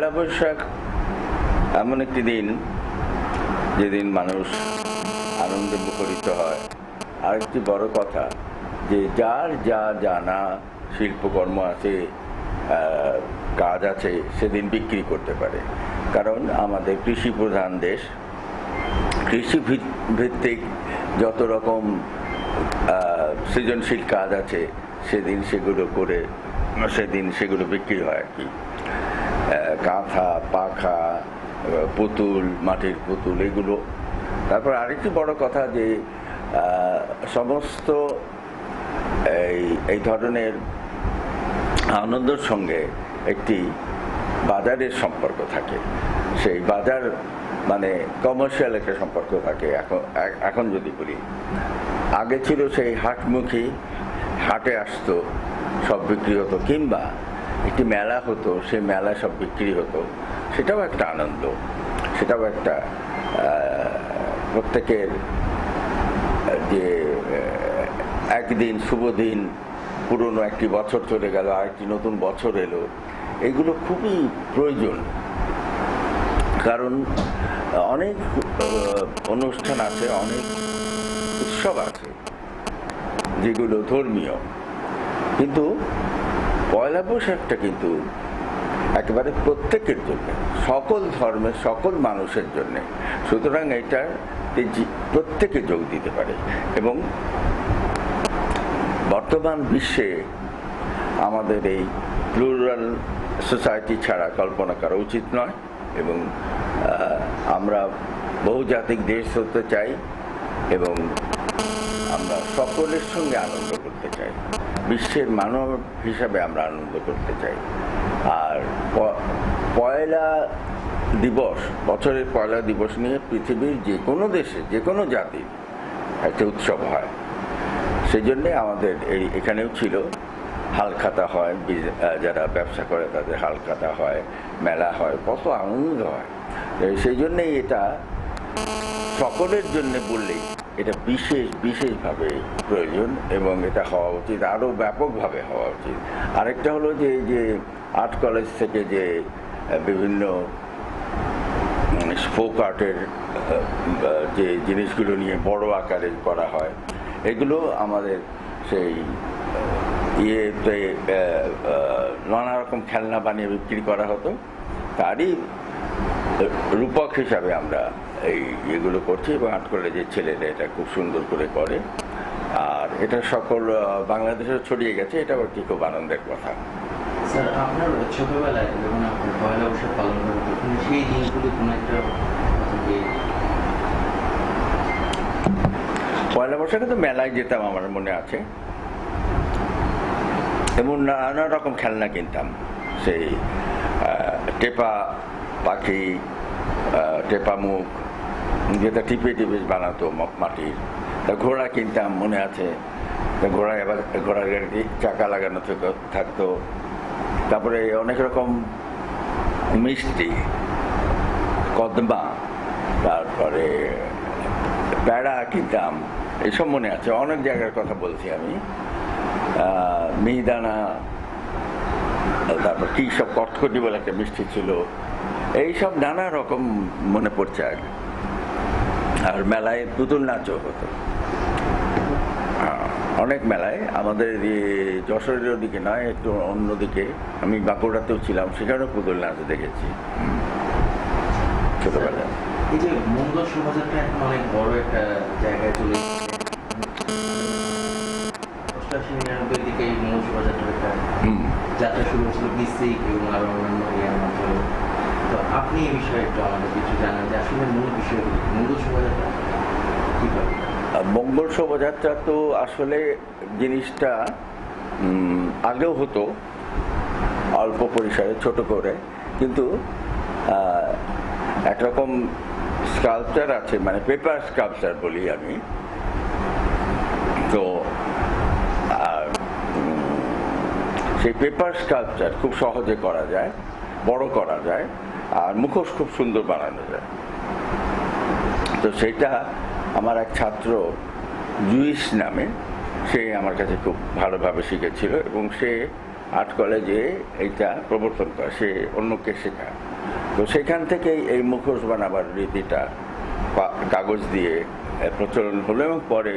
পয়লা বৈশাখ এমন একটি দিন যেদিন মানুষ আনন্দে মুখরিত হয়। আরেকটি বড় কথা যে যার যা জানা শিল্পকর্ম আছে, কাজ আছে, সেদিন বিক্রি করতে পারে। কারণ আমাদের কৃষি প্রধান দেশ, কৃষি ভিত্তিক যত রকম সৃজনশীল কাজ আছে সেদিন সেগুলো বিক্রি হয় আর কি। কাঁথা, পাখা, পুতুল, মাটির পুতুল, এগুলো। তারপর আরেকটি বড় কথা যে সমস্ত এই ধরনের আনন্দের সঙ্গে একটি বাজারের সম্পর্ক থাকে। সেই বাজার মানে কমার্শিয়াল একটা সম্পর্ক থাকে। এখন যদি বলি, আগে ছিল সেই হাটমুখী, হাটে আসতো, সব বিক্রি হতো, কিংবা একটি মেলা হতো, সেই মেলা সব বিক্রি হতো। সেটাও একটা আনন্দ, সেটাও একটা প্রত্যেকের যে একদিন শুভ দিন, পুরনো একটি বছর চলে গেল, আরেকটি নতুন বছর এলো, এগুলো খুবই প্রয়োজন। কারণ অনেক অনুষ্ঠান আছে, অনেক উৎসব আছে যেগুলো ধর্মীয়, কিন্তু পয়লা বৈশাখটা কিন্তু একেবারে প্রত্যেকের জন্য, সকল ধর্মের সকল মানুষের জন্য। সুতরাং এটা প্রত্যেকে যোগ দিতে পারে। এবং বর্তমান বিশ্বে আমাদের এই প্লুরাল সোসাইটি ছাড়া কল্পনা করা উচিত নয়। এবং আমরা বহুজাতিক দেশ হতে চাই এবং আমরা সকলের সঙ্গে আনন্দ করতে চাই, বিশ্বের মানব হিসাবে আমরা আনন্দ করতে চাই। আর পয়লা দিবস, বছরের পয়লা দিবস নিয়ে পৃথিবীর যে কোনো দেশে, যে কোনো জাতির একটা উৎসব হয়। সেই জন্যে আমাদের এখানেও ছিল, হালখাতা হয়, যারা ব্যবসা করে তাদের হালখাতা হয়, মেলা হয়, কত আনন্দ হয়। সেই জন্যেই এটা সকলের জন্য বললেই এটা বিশেষভাবে প্রয়োজন এবং এটা হওয়া উচিত, আরও ব্যাপকভাবে হওয়া উচিত। আরেকটা হলো যে আর্ট কলেজ থেকে যে বিভিন্ন স্পোক আর্টের যে জিনিসগুলো নিয়ে বড় আকারে করা হয়, এগুলো আমাদের সেই ইয়েতে নানা রকম খেলনা বানিয়ে বিক্রি করা হতো, তারই রূপক হিসাবে আমরা এগুলো করছি। এবং আর্ট কলেজের ছেলেরা এটা খুব সুন্দর করে করে, আর এটা সকল বাংলাদেশে ছড়িয়ে গেছে। এটাও একটি খুব আনন্দের কথা। স্যার, আপনার ছোটবেলায় যখন আপনার পয়লা বৈশাখ পালন করা হতো, সেই দিনগুলি কোনো একটা পয়লা বৈশাখে তো মেলায় যেতাম, আমার মনে আছে, এবং নানা রকম খেলনা কিনতাম। সেই টেপা পাখি, টেপা মুখ, যেটা টিপে টিপে বানাতো মাটির, তা ঘোড়া কিনতাম, মনে আছে। ঘোড়ায় আবার ঘোড়ার গাড়িতে চাকা লাগানো থাকতো। তারপরে অনেক রকম মিষ্টি, কদমা, তারপরে প্যাড়া কিনতাম, এইসব মনে আছে। অনেক জায়গার কথা বলছি আমি। মিহিদানা, তারপর কী সব কটকটি বলে একটা মিষ্টি ছিল, এইসব নানা রকম মনে পড়ছে আগে। আর মেলায় পুতুল নাচও হতো, অনেক মেলায়। আমাদের যশোরের দিকে নয়, একটু অন্যদিকে, আমি বাঁকুড়াতেও ছিলাম, সেখানেও পুতুল নাচ দেখেছি ছোটবেলায়। এই যে মঙ্গল শোভাযাত্রা এখন অনেক বড় একটা জায়গায় চলে এসেছে, 88-99 দিকে এই মঙ্গল শোভাযাত্রার একটা যাত্রা শুরু হয়েছিল ডিস্ট্রিক এবং আরো অন্যান্য এরিয়ার মাধ্যমে। তো আপনি এই বিষয়ে একটু আমাদের কিছু জানান যে আসলে মূল বিষয়গুলি মঙ্গল শোভাযাত্রা কীভাবে? মঙ্গল শোভাযাত্রা তো আসলে জিনিসটা আগেও হতো অল্প পরিসরে, ছোট করে, কিন্তু একরকম স্কাল্পচার আছে, মানে পেপার স্কাল্পচার বলি আমি। তো সেই পেপার স্কাল্পচার খুব সহজে করা যায়, বড় করা যায়, আর মুখোশ খুব সুন্দর বানানো যায়। তো সেইটা আমার এক ছাত্র জুইস নামে, সে আমার কাছে খুব ভালোভাবে শিখেছিল এবং সে আর্ট কলেজে এইটা প্রবর্তন করে, সে অন্যকে শেখায়। তো সেখান থেকেই এই মুখোশ বানাবার রীতিটা কাগজ দিয়ে প্রচলন হলো, এবং পরে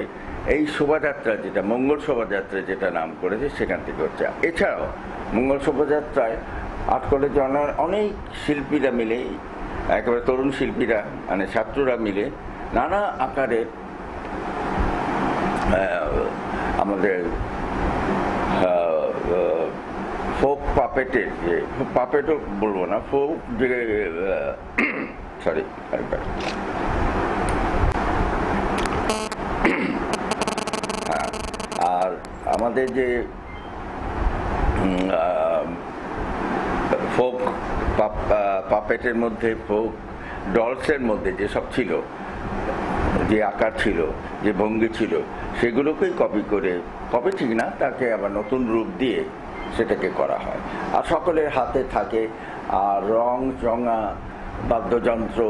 এই শোভাযাত্রা যেটা মঙ্গল শোভাযাত্রা যেটা নাম করেছে সেখান থেকে হচ্ছে। এছাড়াও মঙ্গল শোভাযাত্রায় আর্ট কলেজে অনেক শিল্পীরা মিলে, একেবারে তরুণ শিল্পীরা মানে ছাত্ররা মিলে নানা আকারের আমাদের ফোক পাপেটের, যে পাপেটও বলবো না, ফোক যে সরি আর আমাদের যে ফোক পাপেটের মধ্যে, ফোক ডলসের মধ্যে যেসব ছিল, যে আকার ছিল, যে ভঙ্গি ছিল, সেগুলোকেই কপি করে, কপি ঠিক না, তাকে আবার নতুন রূপ দিয়ে সেটাকে করা হয়। আর সকলের হাতে থাকে আর রং চঙা বাদ্যযন্ত্র,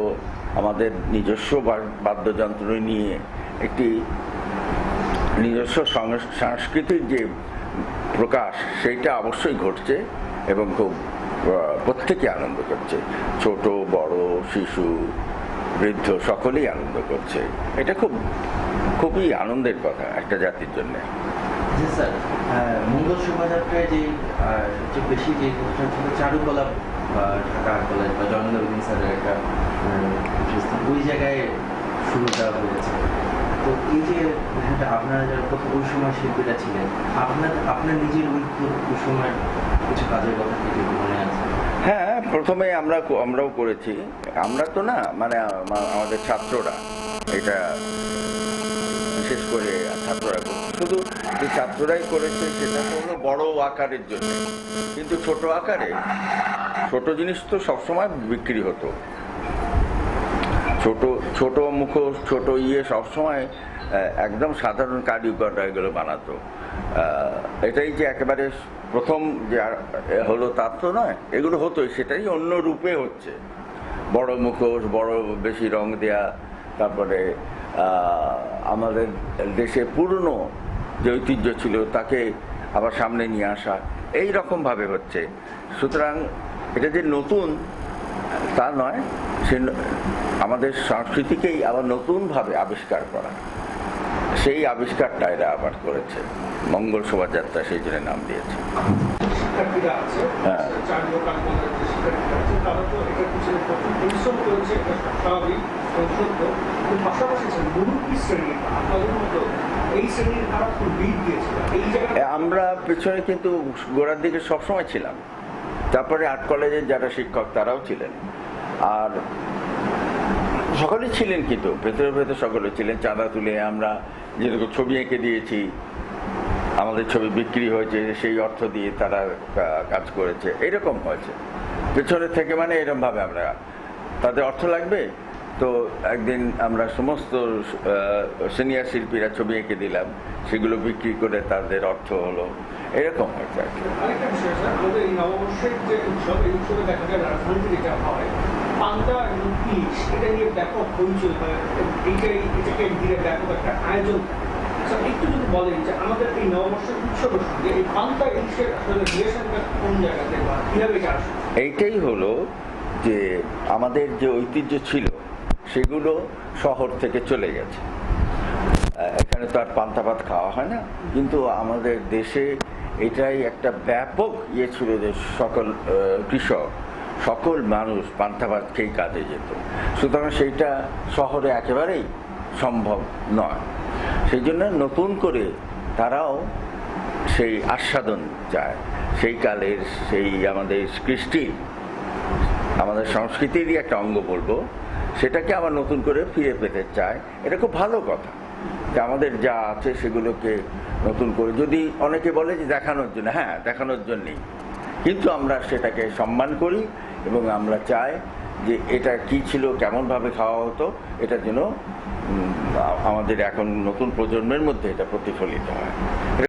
আমাদের নিজস্ব বাদ্যযন্ত্র নিয়ে একটি নিজস্ব সাংস্কৃতিক যে প্রকাশ, সেইটা অবশ্যই ঘটছে এবং খুব প্রত্যেকে আনন্দ করছে, ছোট বড় শিশু বৃদ্ধ সকলেই আনন্দ করছে। এটা খুবই আনন্দের কথা একটা জাতির জন্য। জি স্যার, মঙ্গল শোভাযাত্রায় যে সবচেয়ে বেশি যে অনুষ্ঠান ছিল চারুকলা, ঢাকা আর্ট কলেজ বা জয়নুল স্যারের একটা ওই জায়গায় শুরুটা হয়েছে। তো এই যে বিষয়টা, আপনারা যারা প্রথম ওই সময় শিল্পীরা ছিলেন, আপনার নিজের ওই সময় কিছু কাজের কথা কি মনে আছে? হ্যাঁ, প্রথমে আমরাও করেছি। আমরা তো না, মানে আমাদের ছাত্ররা, এটা বিশেষ করে ছাত্ররা শুধু যে ছাত্ররাই করেছে সেটা তো হলো বড় আকারের জন্য, কিন্তু ছোট আকারে ছোট জিনিস তো সবসময় বিক্রি হতো। ছোট ছোট মুখোশ, ছোট সবসময় একদম সাধারণ কারিগররা এগুলো বানাতো। এটাই যে একেবারে প্রথম যে হলো তা তো নয়, এগুলো হতোই, সেটাই অন্য রূপে হচ্ছে। বড় মুখোশ, বড় বেশি রং দেয়া, তারপরে আমাদের দেশে পুরনো যে ঐতিহ্য ছিল তাকে আবার সামনে নিয়ে আসা, এই রকমভাবে হচ্ছে। সুতরাং এটা যে নতুন তা নয়, সে আমাদের সংস্কৃতিকেই আবার নতুনভাবে আবিষ্কার করা, সেই আবিষ্কারটা এরা আবার করেছে। মঙ্গল শোভাযাত্রা সেই জন্য নাম দিয়েছে। হ্যাঁ, আমরা পেছনে কিন্তু গোড়ার দিকে সবসময় ছিলাম। তারপরে আর্ট কলেজের যারা শিক্ষক তারাও ছিলেন, আর সকলেই ছিলেন, কিন্তু ভেতরে ভেতরে সকলে ছিলেন। চাঁদা তুলে আমরা যেরকম ছবি এঁকে দিয়েছি, আমাদের ছবি বিক্রি হয়েছে, সেই অর্থ দিয়ে তারা কাজ করেছে, এরকম হয়েছে পেছনের থেকে। মানে এরকমভাবে আমরা, তাদের অর্থ লাগবে তো একদিন আমরা সমস্ত সিনিয়র শিল্পীরা ছবি এঁকে দিলাম, সেগুলো বিক্রি করে তাদের অর্থ হলো, এরকম হয়েছে আর কি। আরেকটা বিষয় স্যার, আমাদের এই নববর্ষের যে উৎসব, এই উৎসবে দেখা যায় রাজধানীতে যেটা হয়, পান্তা এবং ইলিশ, এটা নিয়ে ব্যাপক হইচই হয়, এটাকে ঘিরে ব্যাপক একটা আয়োজন থাকে। একটু যদি বলেন যে আমাদের এই নববর্ষের উৎসবের সঙ্গে এই পান্তা ইলিশের আসলে রিলেশনটা কোন জায়গাতে বা কিভাবে এটা আসে? এইটাই হলো যে আমাদের যে ঐতিহ্য ছিল সেগুলো শহর থেকে চলে গেছে। এখানে তো আর পান্তা ভাত খাওয়া হয় না, কিন্তু আমাদের দেশে এটাই একটা ব্যাপক ছিল যে সকল কৃষক, সকল মানুষ পান্তা ভাত খেয়ে কাজে যেত। সুতরাং সেইটা শহরে একেবারেই সম্ভব নয়। সেই জন্য নতুন করে তারাও সেই আস্বাদন চায়, সেই কালের, সেই আমাদের কৃষ্টির, আমাদের সংস্কৃতিরই একটা অঙ্গ বলবো, সেটাকে আবার নতুন করে ফিরে পেতে চায়। এটা খুব ভালো কথা যে আমাদের যা আছে সেগুলোকে নতুন করে, যদি অনেকে বলে যে দেখানোর জন্য, হ্যাঁ দেখানোর জন্যেই, কিন্তু আমরা সেটাকে সম্মান করি এবং আমরা চাই যে এটা কি ছিল, কেমনভাবে খাওয়া হতো, এটার জন্য আমাদের এখন নতুন প্রজন্মের মধ্যে এটা প্রতিফলিত হয়।